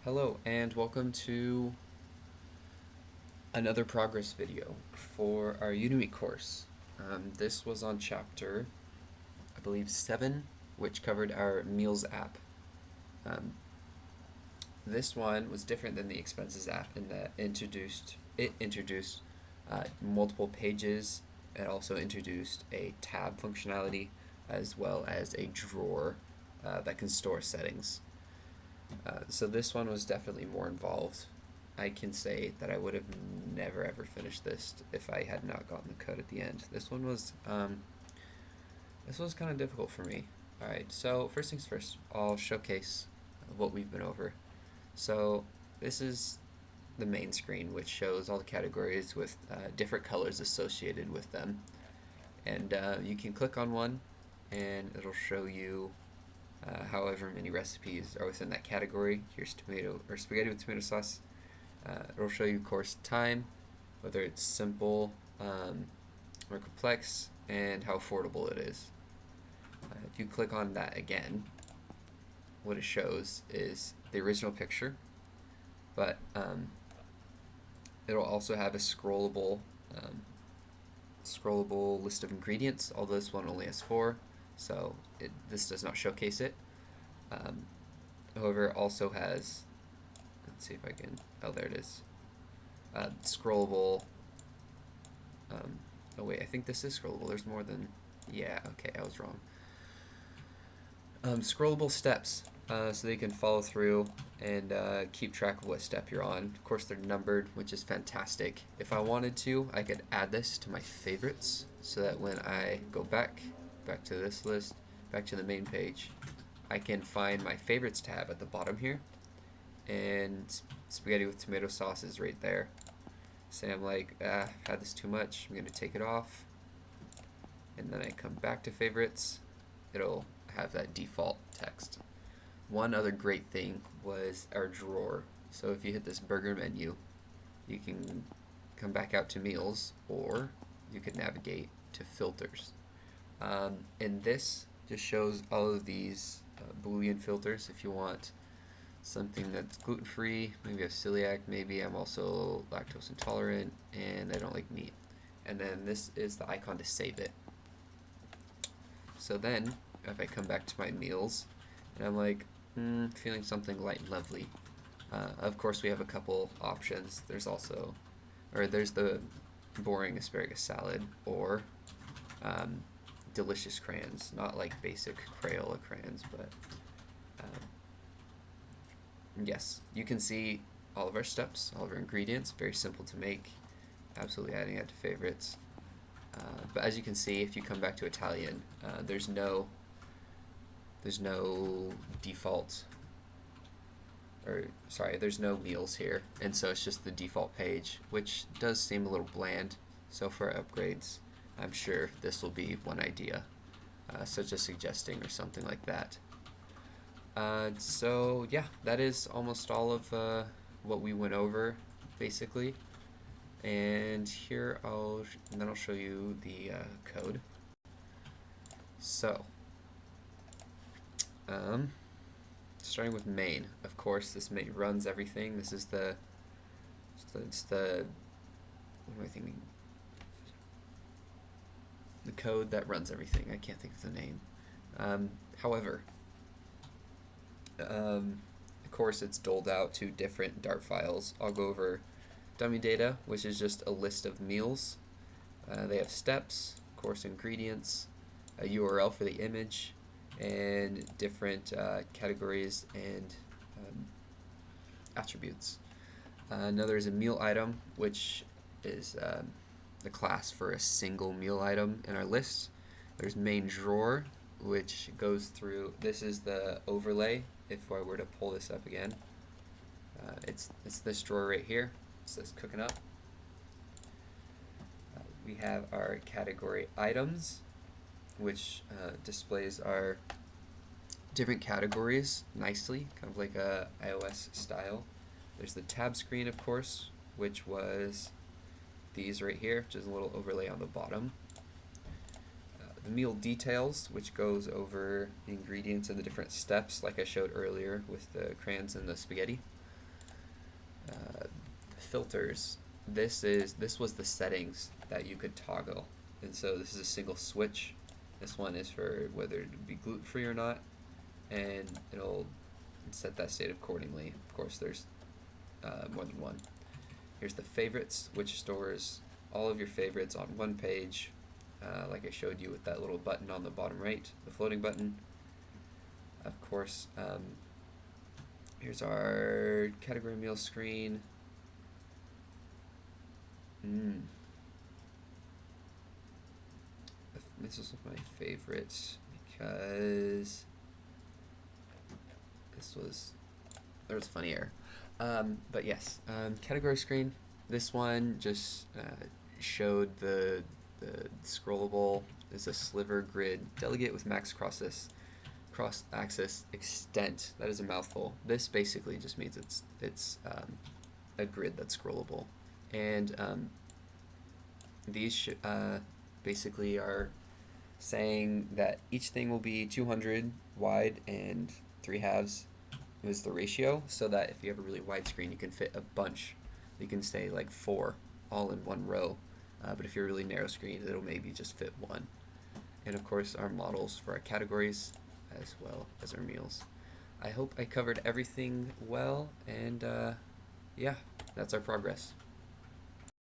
Hello and welcome to another progress video for our Udemy course. This was on chapter, I believe 7, which covered our Meals app. Um, this one was different than the Expenses app in that it introduced multiple pages. It also introduced a tab functionality as well as a drawer that can store settings. So this one was definitely more involved. I can say that I would have never ever finished this if I had not gotten the code at the end. This was kind of difficult for me. All right, so first things first, I'll showcase what we've been over. So this is the main screen, which shows all the categories with different colors associated with them, and you can click on one, and it'll show you however many recipes are within that category. Here's tomato or spaghetti with tomato sauce. It'll show you course time, whether it's simple or complex, and how affordable it is. If you click on that again, what it shows is the original picture, but it'll also have a scrollable list of ingredients, although this one only has 4, so this does not showcase it. However, it also has, let's see if I can, oh, there it is, scrollable, oh wait, I think this is scrollable, there's more than, yeah, okay, I was wrong. Scrollable steps, so they can follow through and keep track of what step you're on. Of course, they're numbered, which is fantastic. If I wanted to, I could add this to my favorites, so that when I go back to this list, back to the main page, I can find my favorites tab at the bottom here, and spaghetti with tomato sauce is right there. Say I'm like, had this too much, I'm gonna take it off, and then I come back to favorites, it'll have that default text. One other great thing was our drawer. So if you hit this burger menu, you can come back out to meals, or you can navigate to filters. And this just shows all of these Boolean filters. If you want something that's gluten-free, maybe I have celiac, maybe I'm also lactose intolerant, and I don't like meat. And then this is the icon to save it. So then, if I come back to my meals, and I'm like, feeling something light and lovely. Of course, we have a couple options. There's the boring asparagus salad, or delicious crayons. Not like basic Crayola crayons, but yes, you can see all of our steps, all of our ingredients. Very simple to make. Absolutely adding it to favorites. But as you can see, if you come back to Italian, there's no default, or sorry, there's no meals here, and so it's just the default page, which does seem a little bland. So for upgrades, I'm sure this will be one idea, such as suggesting or something like that. So yeah, that is almost all of what we went over, basically. And here then I'll show you the code. So, starting with main, of course, this main runs everything. This is it's the what am I thinking? The code that runs everything. I can't think of the name. However, of course, it's doled out to different Dart files. I'll go over dummy data, which is just a list of meals. They have steps, course ingredients, a URL for the image, and different categories and attributes. Another is a meal item, which is the class for a single meal item in our list. There's main drawer, which goes through, this is the overlay. If I were to pull this up again, it's this drawer right here. It says cooking up. We have our category items, which displays our different categories nicely, kind of like a iOS style. There's the tab screen, of course, which was these right here, which is a little overlay on the bottom. The meal details, which goes over the ingredients and the different steps, like I showed earlier with the crayons and the spaghetti. filters. This was the settings that you could toggle, and so this is a single switch. This one is for whether to be gluten free or not, and it'll set that state accordingly. Of course, there's more than one. Here's the favorites, which stores all of your favorites on one page, like I showed you with that little button on the bottom right, the floating button. Of course, here's our category meal screen. This is my favorite because there was funny error. But yes, category screen. This one just showed the scrollable is a sliver grid delegate with max cross axis extent. That is a mouthful. This basically just means it's a grid that's scrollable, and these basically are saying that each thing will be 200 wide and 3/2 is the ratio, so that if you have a really wide screen, you can fit a bunch. You can say like 4 all in one row, but if you're a really narrow screen, it'll maybe just fit 1. And of course, our models for our categories as well as our meals. I hope I covered everything well, and yeah, that's our progress.